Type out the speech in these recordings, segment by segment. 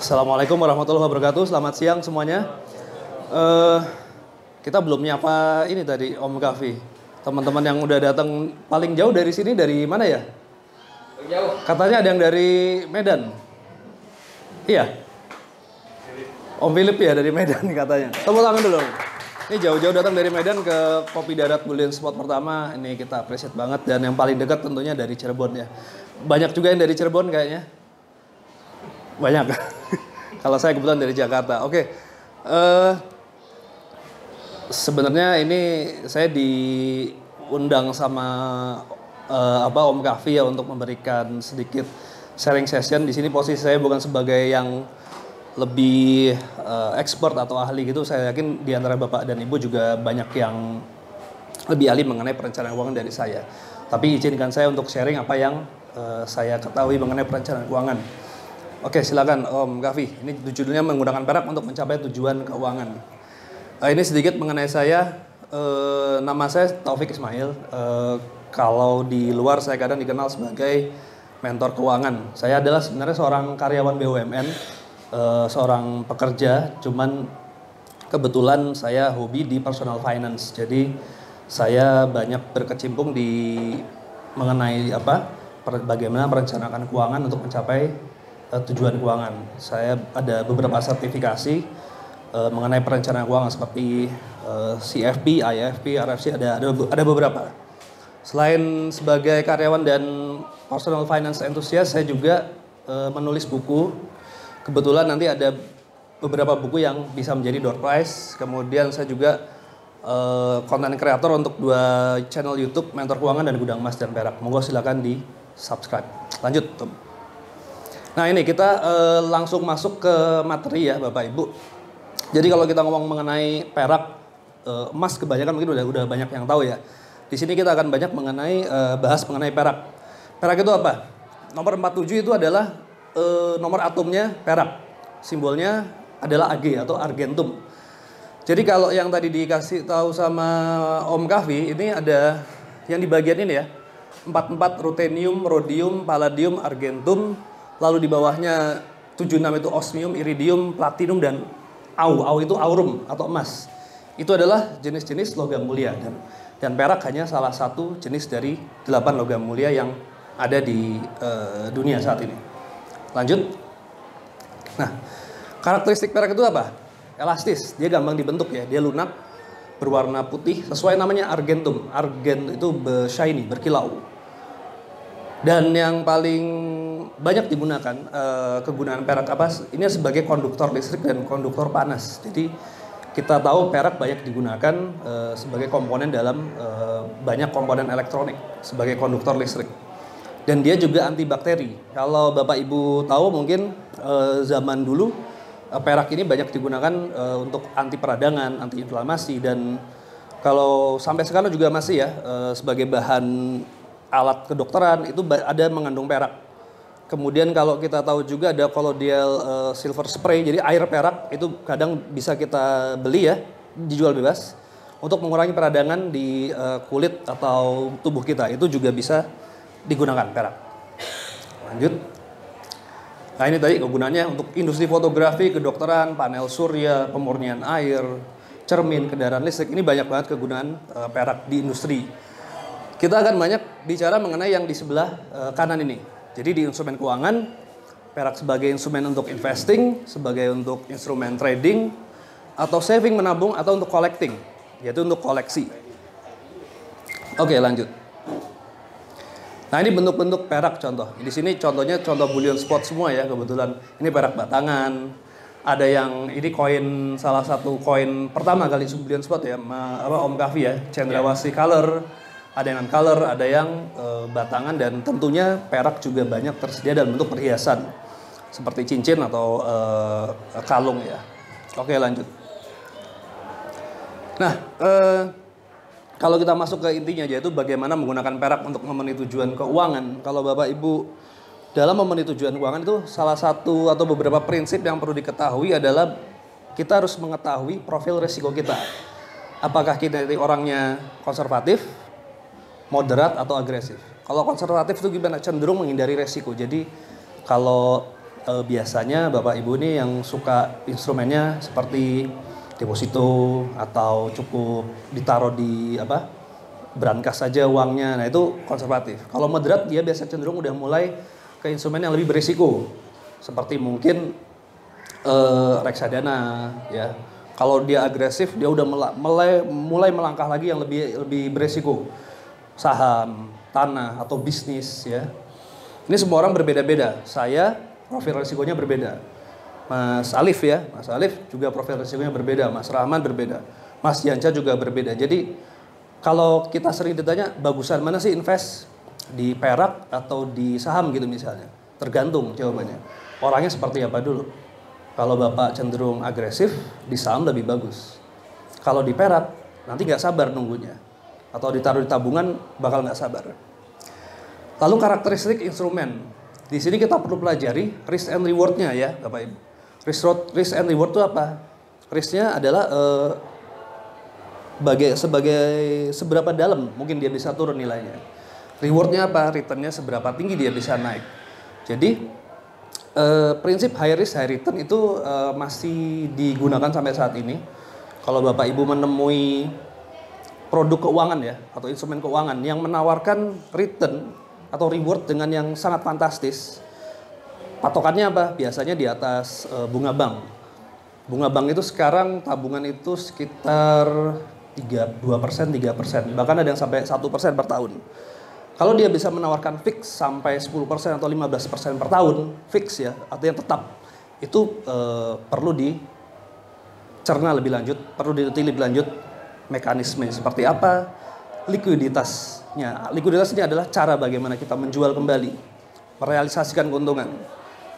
Assalamualaikum warahmatullahi wabarakatuh. Selamat siang semuanya. Eh, kita belum nyapa ini tadi Om Kafi. Teman-teman yang udah datang paling jauh dari sini dari mana ya? Jauh. Katanya ada yang dari Medan. Iya. Om Philip ya dari Medan katanya. Tepuk tangan dulu. Ini jauh-jauh datang dari Medan ke Kopi Darat Bullion Spot pertama. Ini kita appreciate banget dan yang paling dekat tentunya dari Cirebon ya. Banyak juga yang dari Cirebon kayaknya. Banyak. Kalau saya kebetulan dari Jakarta. Oke. Sebenarnya ini saya diundang sama Om Kafi ya untuk memberikan sedikit sharing session. Di sini posisi saya bukan sebagai yang lebih expert atau ahli gitu. Saya yakin di antara Bapak dan Ibu juga banyak yang lebih ahli mengenai perencanaan keuangan dari saya. Tapi izinkan saya untuk sharing apa yang saya ketahui mengenai perencanaan keuangan. Oke, silakan Om Kafi. Ini judulnya menggunakan perak untuk mencapai tujuan keuangan. Ini sedikit mengenai saya. Nama saya Taufik Ismail. Kalau di luar saya kadang dikenal sebagai mentor keuangan. Saya adalah sebenarnya seorang karyawan BUMN, seorang pekerja. Cuman kebetulan saya hobi di personal finance. Jadi saya banyak berkecimpung di mengenai bagaimana merencanakan keuangan untuk mencapai tujuan keuangan. Saya ada beberapa sertifikasi mengenai perencanaan keuangan seperti CFP, IFP, RFC, ada beberapa. Selain sebagai karyawan dan personal finance enthusiast, saya juga menulis buku. Kebetulan nanti ada beberapa buku yang bisa menjadi door prize. Kemudian saya juga content creator untuk 2 channel YouTube, Mentor Keuangan dan Gudang Emas dan Perak. Monggo silakan di subscribe. Lanjut, Tom. Nah ini kita langsung masuk ke materi ya Bapak Ibu. Jadi kalau kita ngomong mengenai perak, emas kebanyakan mungkin udah banyak yang tahu ya. Di sini kita akan banyak bahas mengenai perak. Perak itu apa? Nomor 47 itu adalah nomor atomnya perak. Simbolnya adalah Ag atau argentum. Jadi kalau yang tadi dikasih tahu sama Om Kafi, ini ada yang di bagian ini ya. 44 ruthenium, rhodium, palladium, argentum. Lalu di bawahnya 76 itu osmium, iridium, platinum, dan au. Au itu aurum atau emas. Itu adalah jenis-jenis logam mulia. Dan perak hanya salah satu jenis dari 8 logam mulia yang ada di dunia saat ini. Lanjut. Nah, karakteristik perak itu apa? Elastis, dia gampang dibentuk ya. Dia lunak, berwarna putih, sesuai namanya argentum. Argen itu shiny, berkilau. Dan yang paling banyak digunakan kegunaan perak apa? Ini sebagai konduktor listrik dan konduktor panas. Jadi kita tahu perak banyak digunakan sebagai komponen dalam banyak komponen elektronik sebagai konduktor listrik. Dan dia juga antibakteri. Kalau Bapak Ibu tahu mungkin zaman dulu perak ini banyak digunakan untuk anti peradangan, anti inflamasi, dan kalau sampai sekarang juga masih ya sebagai bahan alat kedokteran itu ada mengandung perak. Kemudian kalau kita tahu juga ada colloidal silver spray, jadi air perak itu kadang bisa kita beli ya, dijual bebas untuk mengurangi peradangan di kulit atau tubuh kita. Itu juga bisa digunakan perak. Lanjut. Nah ini tadi kegunaannya untuk industri fotografi, kedokteran, panel surya, pemurnian air, cermin, kendaraan listrik. Ini banyak banget kegunaan perak di industri. Kita akan banyak bicara mengenai yang di sebelah kanan ini. Jadi di instrumen keuangan, perak sebagai instrumen untuk investing, sebagai untuk instrumen trading, atau saving menabung, atau untuk collecting, yaitu untuk koleksi. Oke, lanjut. Nah ini bentuk-bentuk perak contoh. Di sini contohnya contoh bullion spot semua ya kebetulan. Ini perak batangan. Ada yang ini koin, salah satu koin pertama kali bullion spot ya, Om Kafi ya, Cendrawasih color. Ada yang non-color, ada yang batangan, dan tentunya perak juga banyak tersedia dalam bentuk perhiasan seperti cincin atau kalung ya. Oke, lanjut. Nah, kalau kita masuk ke intinya yaitu bagaimana menggunakan perak untuk memenuhi tujuan keuangan. Kalau Bapak Ibu dalam memenuhi tujuan keuangan itu salah satu atau beberapa prinsip yang perlu diketahui adalah kita harus mengetahui profil risiko kita. Apakah kita ini orangnya konservatif, moderat, atau agresif. Kalau konservatif itu gimana? Cenderung menghindari resiko. Jadi kalau biasanya Bapak Ibu ini yang suka instrumennya seperti deposito atau cukup ditaruh di brankas saja uangnya. Nah, itu konservatif. Kalau moderat dia biasa cenderung udah mulai ke instrumen yang lebih berisiko. Seperti mungkin reksadana ya. Kalau dia agresif dia udah mulai melangkah lagi yang lebih berisiko. Saham, tanah atau bisnis ya. Ini semua orang berbeda-beda. Saya profil risikonya berbeda. Mas Alif ya, Mas Alif juga profil risikonya berbeda. Mas Rahman berbeda. Mas Yanca juga berbeda. Jadi kalau kita sering ditanya bagusan mana sih invest di perak atau di saham gitu misalnya, tergantung jawabannya. Orangnya seperti apa dulu. Kalau Bapak cenderung agresif, di saham lebih bagus. Kalau di perak nanti nggak sabar nunggunya. Atau ditaruh di tabungan bakal nggak sabar. Lalu karakteristik instrumen. Di sini kita perlu pelajari risk and reward-nya ya Bapak Ibu. Risk and reward itu apa? Risk-nya adalah seberapa dalam mungkin dia bisa turun nilainya. Reward-nya apa? Return-nya seberapa tinggi dia bisa naik. Jadi prinsip high risk high return itu masih digunakan sampai saat ini. Kalau Bapak Ibu menemui produk keuangan ya atau instrumen keuangan yang menawarkan return atau reward dengan yang sangat fantastis, patokannya apa? Biasanya di atas bunga bank. Bunga bank itu sekarang tabungan itu sekitar 2%, 3%, bahkan ada yang sampai 1% per tahun. Kalau dia bisa menawarkan fix sampai 10% atau 15% per tahun, fix ya, artinya tetap, itu perlu dicerna lebih lanjut, perlu diteliti lebih lanjut mekanisme seperti apa, likuiditasnya. Likuiditas ini adalah cara bagaimana kita menjual kembali, merealisasikan keuntungan.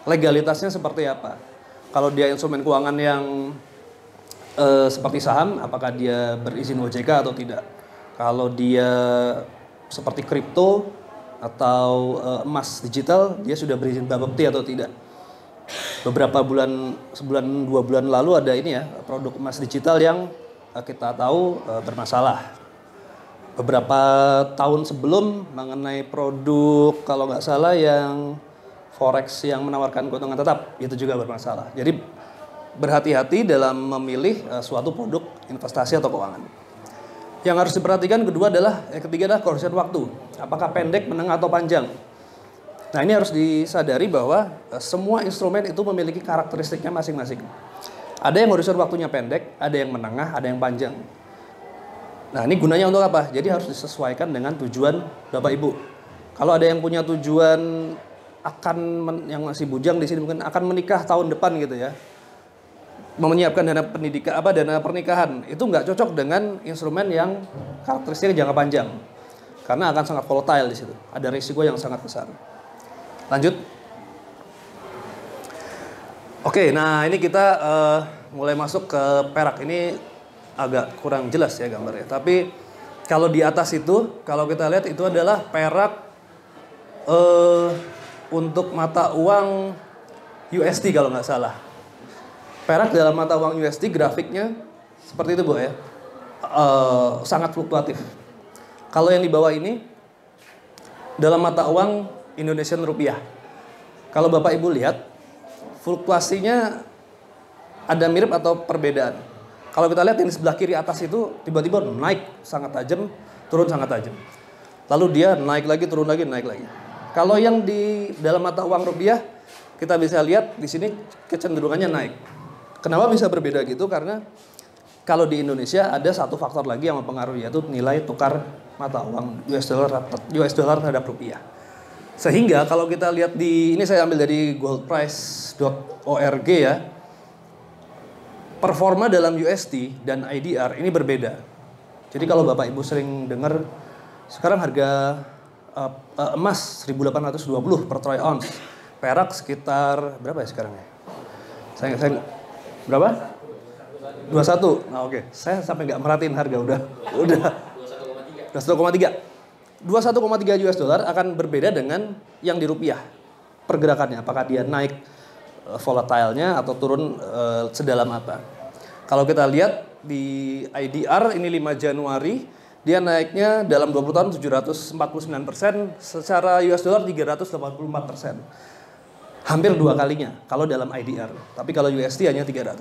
Legalitasnya seperti apa? Kalau dia instrumen keuangan yang seperti saham, apakah dia berizin OJK atau tidak? Kalau dia seperti kripto atau emas digital, dia sudah berizin Bapepti atau tidak? Beberapa sebulan 2 bulan lalu ada ini ya, produk emas digital yang kita tahu bermasalah. Beberapa tahun sebelum mengenai produk kalau nggak salah yang forex yang menawarkan keuntungan tetap, itu juga bermasalah. Jadi berhati-hati dalam memilih suatu produk investasi atau keuangan. Yang harus diperhatikan ketiga adalah horizon waktu. Apakah pendek, menengah atau panjang? Nah, ini harus disadari bahwa semua instrumen itu memiliki karakteristiknya masing-masing. Ada yang horizon waktunya pendek, ada yang menengah, ada yang panjang. Nah, ini gunanya untuk apa? Jadi harus disesuaikan dengan tujuan Bapak Ibu. Kalau ada yang punya tujuan yang masih bujang di sini mungkin akan menikah tahun depan gitu ya. Menyiapkan dana pernikahan, itu nggak cocok dengan instrumen yang karakteristiknya jangka panjang. Karena akan sangat volatile di situ. Ada risiko yang sangat besar. Lanjut. Oke, nah ini kita mulai masuk ke perak. Ini agak kurang jelas ya gambarnya. Tapi kalau di atas itu, kalau kita lihat itu adalah perak untuk mata uang USD kalau nggak salah. Perak dalam mata uang USD grafiknya seperti itu Bu ya. Sangat fluktuatif. Kalau yang di bawah ini dalam mata uang Indonesian rupiah. Kalau Bapak Ibu lihat fluktuasinya ada mirip atau perbedaan. Kalau kita lihat yang di sebelah kiri atas itu tiba-tiba naik sangat tajam, turun sangat tajam. Lalu dia naik lagi, turun lagi, naik lagi. Kalau yang di dalam mata uang rupiah kita bisa lihat di sini kecenderungannya naik. Kenapa bisa berbeda gitu? Karena kalau di Indonesia ada satu faktor lagi yang mempengaruhi, yaitu nilai tukar mata uang US dollar terhadap rupiah. Sehingga kalau kita lihat ini saya ambil dari goldprice.org ya. Performa dalam USD dan IDR ini berbeda. Jadi kalau Bapak Ibu sering dengar sekarang harga emas 1.820 per troy ounce. Perak sekitar berapa ya sekarang ya? Saya berapa? 21. Nah, oke. Saya sampai nggak merhatiin harga udah 21,3. 21,3 US dollar akan berbeda dengan yang di rupiah pergerakannya. Apakah dia naik volatilenya atau turun sedalam apa? Kalau kita lihat di IDR ini 5 Januari dia naiknya dalam 20 tahun 749%, secara US dollar 384%. Hampir 2 kalinya kalau dalam IDR. Tapi kalau USD hanya 300.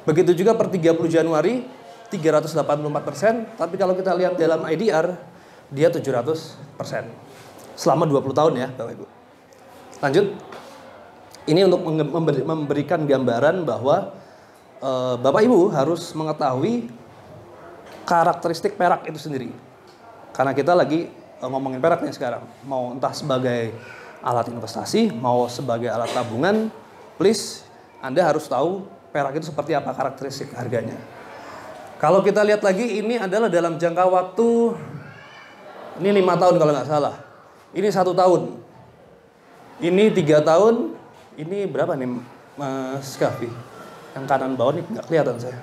Begitu juga per 30 Januari 384%. Tapi kalau kita lihat dalam IDR dia 700%. Selama 20 tahun ya Bapak Ibu. Lanjut. Ini untuk memberikan gambaran bahwa Bapak Ibu harus mengetahui karakteristik perak itu sendiri. Karena kita lagi ngomongin perak nih sekarang. Mau entah sebagai alat investasi, mau sebagai alat tabungan, please Anda harus tahu perak itu seperti apa karakteristik harganya. Kalau kita lihat lagi, ini adalah dalam jangka waktu, ini 5 tahun kalau nggak salah. Ini 1 tahun. Ini 3 tahun. Ini berapa nih Mas Kavi? Yang kanan bawah nih nggak kelihatan saya.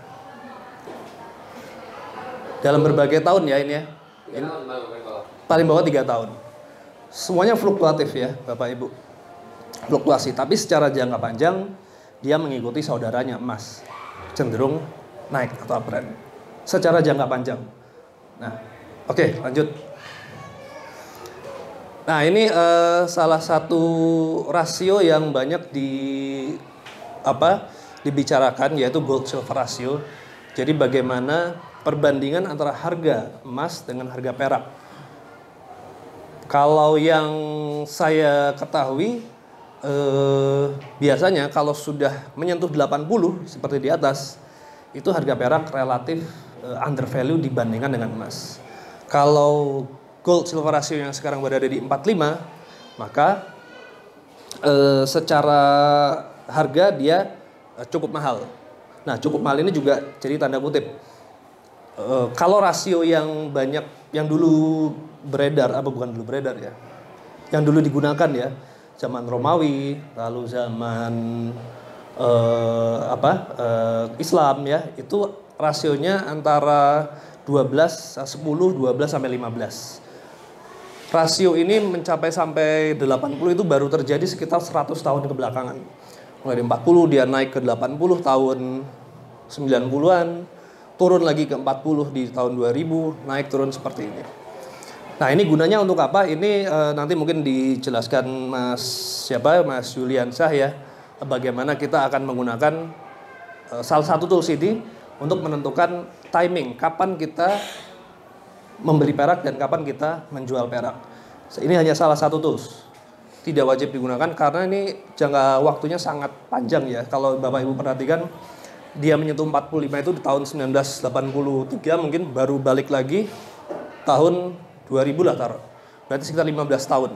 Dalam berbagai tahun ya ini ya. Ini paling bawah 3 tahun. Semuanya fluktuatif ya Bapak Ibu. Fluktuasi. Tapi secara jangka panjang dia mengikuti saudaranya emas. Cenderung naik atau uptrend. Secara jangka panjang. Nah, oke, lanjut. Nah, ini salah satu rasio yang banyak dibicarakan, yaitu gold silver ratio. Jadi bagaimana perbandingan antara harga emas dengan harga perak. Kalau yang saya ketahui, biasanya kalau sudah menyentuh 80 seperti di atas, itu harga perak relatif undervalue dibandingkan dengan emas. Kalau gold silver ratio yang sekarang berada di 45, maka secara harga dia cukup mahal. Nah, cukup mahal ini juga jadi tanda kutip. Kalau rasio yang banyak, yang dulu beredar, bukan dulu beredar ya, yang dulu digunakan ya, zaman Romawi, lalu zaman Islam ya, itu rasionya antara 12 sampai 15. Rasio ini mencapai sampai 80 itu baru terjadi sekitar 100 tahun kebelakangan. Mulai dari 40 dia naik ke 80 tahun 90-an, turun lagi ke 40 di tahun 2000, naik turun seperti ini. Nah, ini gunanya untuk apa? Ini nanti mungkin dijelaskan Mas Julian Syah ya, bagaimana kita akan menggunakan salah satu tools ini untuk menentukan timing, kapan kita membeli perak dan kapan kita menjual perak. Ini hanya salah satu tools. Tidak wajib digunakan karena ini jangka waktunya sangat panjang ya. Kalau Bapak Ibu perhatikan, dia menyentuh 45 itu di tahun 1983, mungkin baru balik lagi tahun 2000 lah taruh. Berarti sekitar 15 tahun.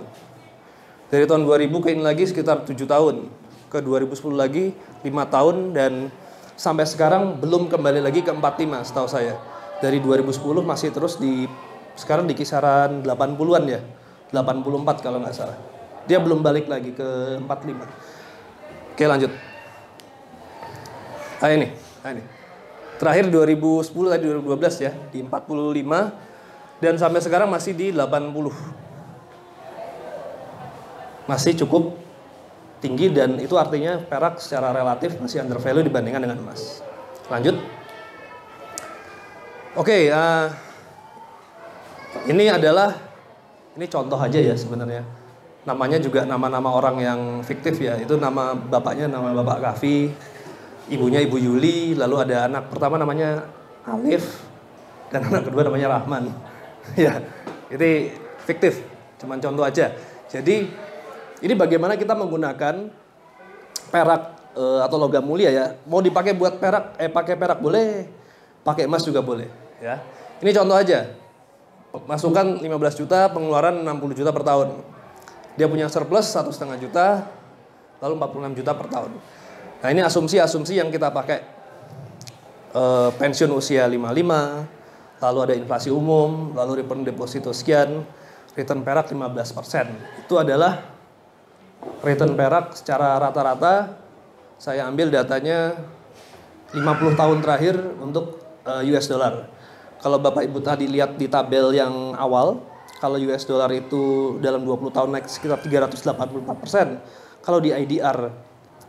Dari tahun 2000 ke ini lagi sekitar 7 tahun. Ke 2010 lagi 5 tahun dan sampai sekarang belum kembali lagi ke 45 setahu saya. Dari 2010 masih terus sekarang di kisaran 80-an ya. 84 kalau nggak salah. Dia belum balik lagi ke 45. Oke, lanjut. Ini. Terakhir 2010 tadi 2012 ya, di 45 dan sampai sekarang masih di 80. Masih cukup tinggi dan itu artinya perak secara relatif masih undervalue dibandingkan dengan emas. Lanjut. Oke, ini contoh aja ya sebenarnya. Namanya juga nama-nama orang yang fiktif ya. Itu nama bapaknya nama Bapak Kavi, ibunya Ibu Yuli, lalu ada anak pertama namanya Alif dan anak kedua namanya Rahman. Ya, itu fiktif, cuman contoh aja. Jadi ini bagaimana kita menggunakan perak atau logam mulia ya. Mau dipakai buat perak, pakai perak boleh, pakai emas juga boleh. Ya, ini contoh aja. Masukan 15 juta, pengeluaran 60 juta per tahun. Dia punya surplus 1,5 juta, lalu 46 juta per tahun. Nah, ini asumsi-asumsi yang kita pakai. Pensiun usia 55, lalu ada inflasi umum, lalu return deposito sekian, return perak 15%. Itu adalah return perak secara rata-rata. Saya ambil datanya 50 tahun terakhir untuk US dollar. Kalau Bapak Ibu tadi lihat di tabel yang awal, kalau US dollar itu dalam 20 tahun naik sekitar 384%. Kalau di IDR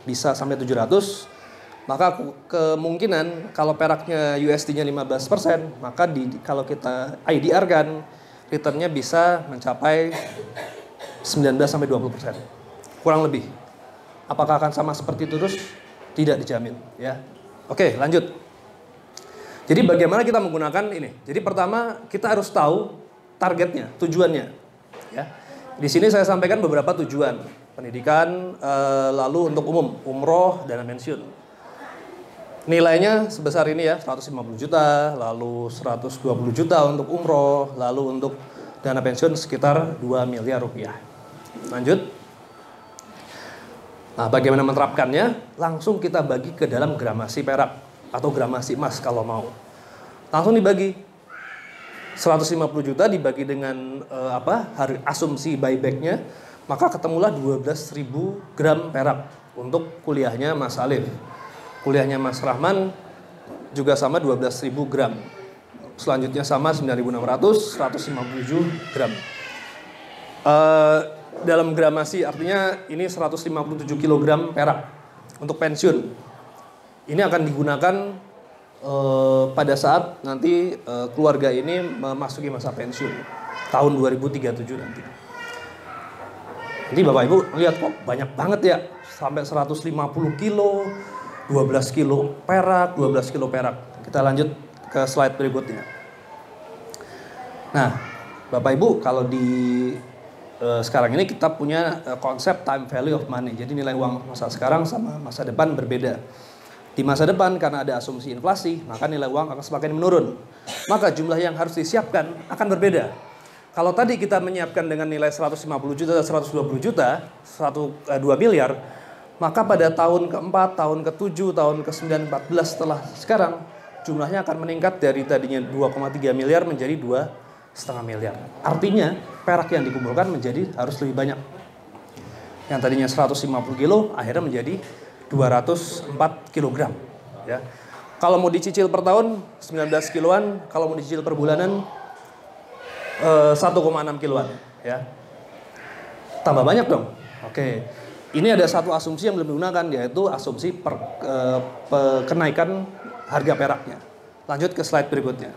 bisa sampai 700, maka kemungkinan kalau peraknya USD-nya 15%, maka kalau kita IDR kan returnnya bisa mencapai 19 sampai 20%. Kurang lebih. Apakah akan sama seperti itu terus? Tidak dijamin, ya. Oke, lanjut. Jadi bagaimana kita menggunakan ini? Jadi pertama kita harus tahu targetnya, tujuannya, ya. Di sini saya sampaikan beberapa tujuan pendidikan, lalu untuk umum, umroh, dana pensiun. Nilainya sebesar ini ya, 150 juta, lalu 120 juta untuk umroh, lalu untuk dana pensiun sekitar 2 miliar rupiah. Lanjut. Nah, bagaimana menerapkannya? Langsung kita bagi ke dalam gramasi perak atau gramasi emas kalau mau. Langsung dibagi. 150 juta dibagi dengan asumsi buyback-nya, maka ketemulah 12.000 gram perak untuk kuliahnya Mas Alif. Kuliahnya Mas Rahman juga sama 12.000 gram. Selanjutnya sama 9.600, 157 gram. Dalam gramasi artinya ini 157 kg perak untuk pensiun. Ini akan digunakan pada saat nanti keluarga ini memasuki masa pensiun tahun 2037 nanti. Jadi Bapak Ibu lihat kok banyak banget ya, sampai 150 kilo, 12 kilo perak, 12 kilo perak. Kita lanjut ke slide berikutnya. Nah, Bapak Ibu kalau di sekarang ini kita punya konsep time value of money. Jadi nilai uang masa sekarang sama masa depan berbeda. Di masa depan karena ada asumsi inflasi, maka nilai uang akan semakin menurun. Maka jumlah yang harus disiapkan akan berbeda. Kalau tadi kita menyiapkan dengan nilai 150 juta, 120 juta, 2 miliar, maka pada tahun ke-4, tahun ke-7, tahun ke-9, 14 setelah sekarang, jumlahnya akan meningkat dari tadinya 2,3 miliar menjadi 2,5 miliar. Artinya perak yang dikumpulkan menjadi harus lebih banyak. Yang tadinya 150 kilo akhirnya menjadi 204 kilogram. Ya. Kalau mau dicicil per tahun 19 kiloan, kalau mau dicicil per bulanan 1,6 kiloan. Ya. Tambah banyak dong. Oke. Ini ada satu asumsi yang belum digunakan, yaitu asumsi kenaikan harga peraknya. Lanjut ke slide berikutnya.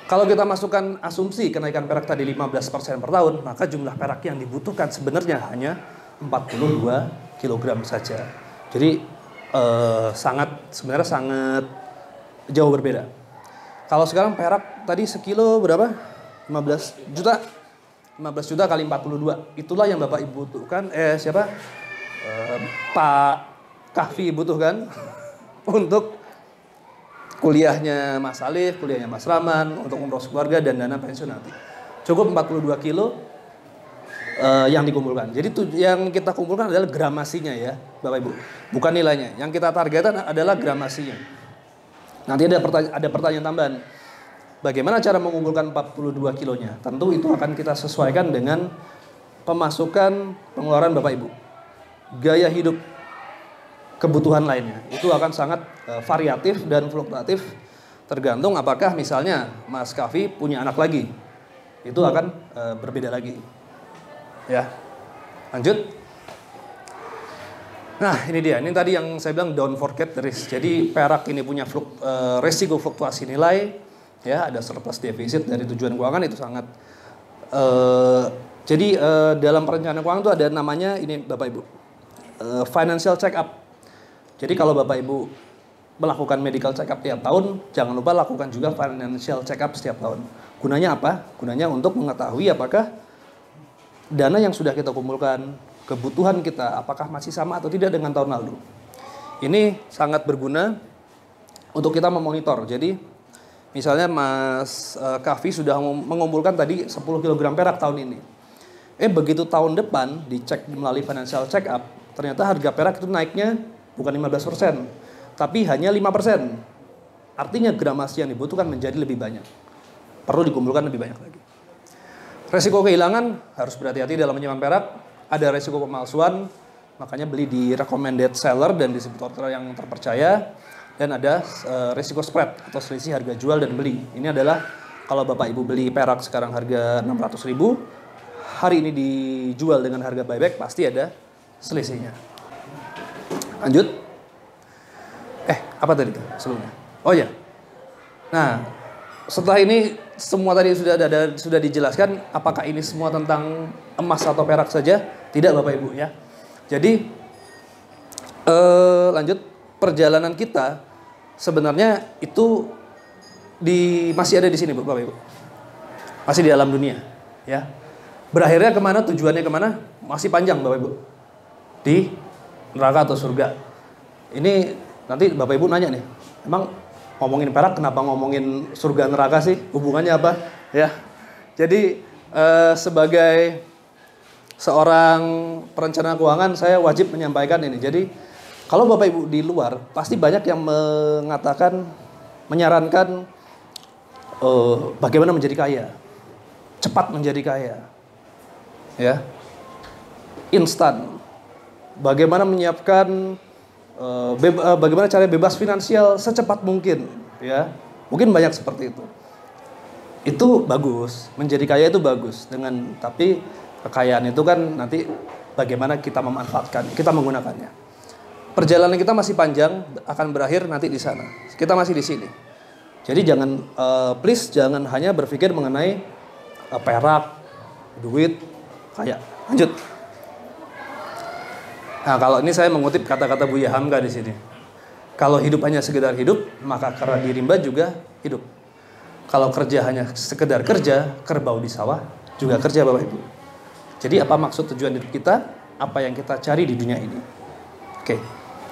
Kalau kita masukkan asumsi kenaikan perak tadi 15% per tahun, maka jumlah perak yang dibutuhkan sebenarnya hanya 42 kg saja. Jadi sebenarnya sangat jauh berbeda. Kalau sekarang perak tadi sekilo berapa? 15 juta. 15 juta kali 42. Itulah yang Bapak Ibu butuhkan. Pak Kahfi butuhkan untuk kuliahnya Mas Alif, kuliahnya Mas Rahman, untuk umroh keluarga dan dana pensiun nanti. Cukup 42 kilo yang dikumpulkan. Jadi yang kita kumpulkan adalah gramasinya ya, Bapak Ibu. Bukan nilainya. Yang kita targetkan adalah gramasinya. Nanti ada pertanyaan tambahan. Bagaimana cara mengumpulkan 42 kilonya? Tentu itu akan kita sesuaikan dengan pemasukan pengeluaran Bapak Ibu. Gaya hidup, kebutuhan lainnya. Itu akan sangat variatif dan fluktuatif tergantung apakah misalnya Mas Kahfi punya anak lagi. Itu akan berbeda lagi. Ya. Lanjut. Nah, ini dia. Ini tadi yang saya bilang don't forget the risk. Jadi perak ini punya resiko fluktuasi nilai. Ya, ada surplus defisit dari tujuan keuangan itu sangat. Jadi dalam perencanaan keuangan itu ada namanya ini Bapak Ibu, financial check up. Jadi kalau Bapak Ibu melakukan medical check up tiap tahun, jangan lupa lakukan juga financial check up setiap tahun. Gunanya apa? Gunanya untuk mengetahui apakah dana yang sudah kita kumpulkan, kebutuhan kita, apakah masih sama atau tidak dengan tahun lalu. Ini sangat berguna untuk kita memonitor. Jadi misalnya Mas Kahfi sudah mengumpulkan tadi 10 kg perak tahun ini. Begitu tahun depan dicek melalui financial check up, ternyata harga perak itu naiknya bukan 15%, tapi hanya 5%. Artinya gramasi yang dibutuhkan menjadi lebih banyak. Perlu dikumpulkan lebih banyak lagi. Resiko kehilangan harus berhati-hati dalam menyimpan perak. Ada resiko pemalsuan, makanya beli di recommended seller dan distributor yang terpercaya. Dan ada risiko spread atau selisih harga jual dan beli. Ini adalah kalau Bapak Ibu beli perak sekarang harga 600.000, hari ini dijual dengan harga buyback pasti ada selisihnya. Lanjut. Apa tadi sebelumnya? Oh ya. Nah, setelah ini semua tadi sudah dijelaskan, apakah ini semua tentang emas atau perak saja? Tidak Bapak Ibu ya. Jadi lanjut, perjalanan kita sebenarnya itu masih ada di sini, Bapak Ibu. Masih di alam dunia, ya. Berakhirnya kemana, tujuannya kemana? Masih panjang, Bapak Ibu. Di neraka atau surga. Ini nanti Bapak Ibu nanya nih, emang ngomongin perak kenapa ngomongin surga neraka sih? Hubungannya apa? Ya. Jadi sebagai seorang perencana keuangan, saya wajib menyampaikan ini. Jadi kalau Bapak Ibu di luar, pasti banyak yang mengatakan, menyarankan bagaimana menjadi kaya, cepat menjadi kaya, ya, instan. Bagaimana menyiapkan, bagaimana cara bebas finansial secepat mungkin, ya. Mungkin banyak seperti itu. Itu bagus, menjadi kaya itu bagus. Tapi kekayaan itu kan nanti bagaimana kita memanfaatkan, kita menggunakannya. Perjalanan kita masih panjang, akan berakhir nanti di sana. Kita masih di sini. Jadi please jangan hanya berpikir mengenai perak, duit, kaya. Lanjut. Nah, kalau ini saya mengutip kata-kata Buya Hamka di sini. Kalau hidup hanya sekedar hidup, maka kera di rimba juga hidup. Kalau kerja hanya sekedar kerja, kerbau di sawah juga kerja, Bapak Ibu. Jadi apa maksud tujuan hidup kita? Apa yang kita cari di dunia ini? Oke,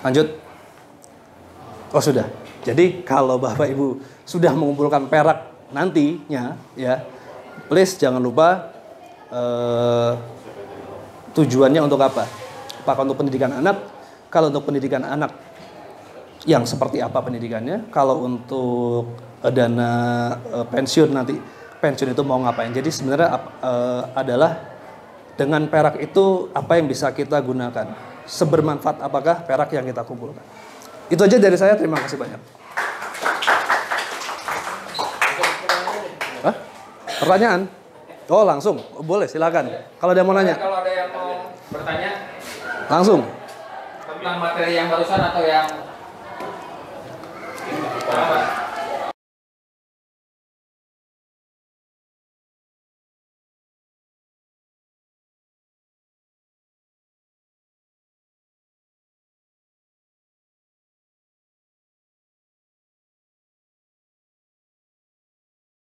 lanjut. Oh sudah. Jadi kalau Bapak Ibu sudah mengumpulkan perak nantinya, ya, please jangan lupa tujuannya untuk apa? Apakah untuk pendidikan anak? Kalau untuk pendidikan anak, yang seperti apa pendidikannya? Kalau untuk dana pensiun nanti, pensiun itu mau ngapain? Jadi sebenarnya adalah dengan perak itu apa yang bisa kita gunakan? Sebermanfaat apakah perak yang kita kumpulkan? Itu aja dari saya, terima kasih banyak. Hah? Pertanyaan? Oh langsung, boleh silakan. Kalau ada yang mau nanya. Kalau ada yang mau bertanya, langsung. tentang materi yang barusan atau yang apa?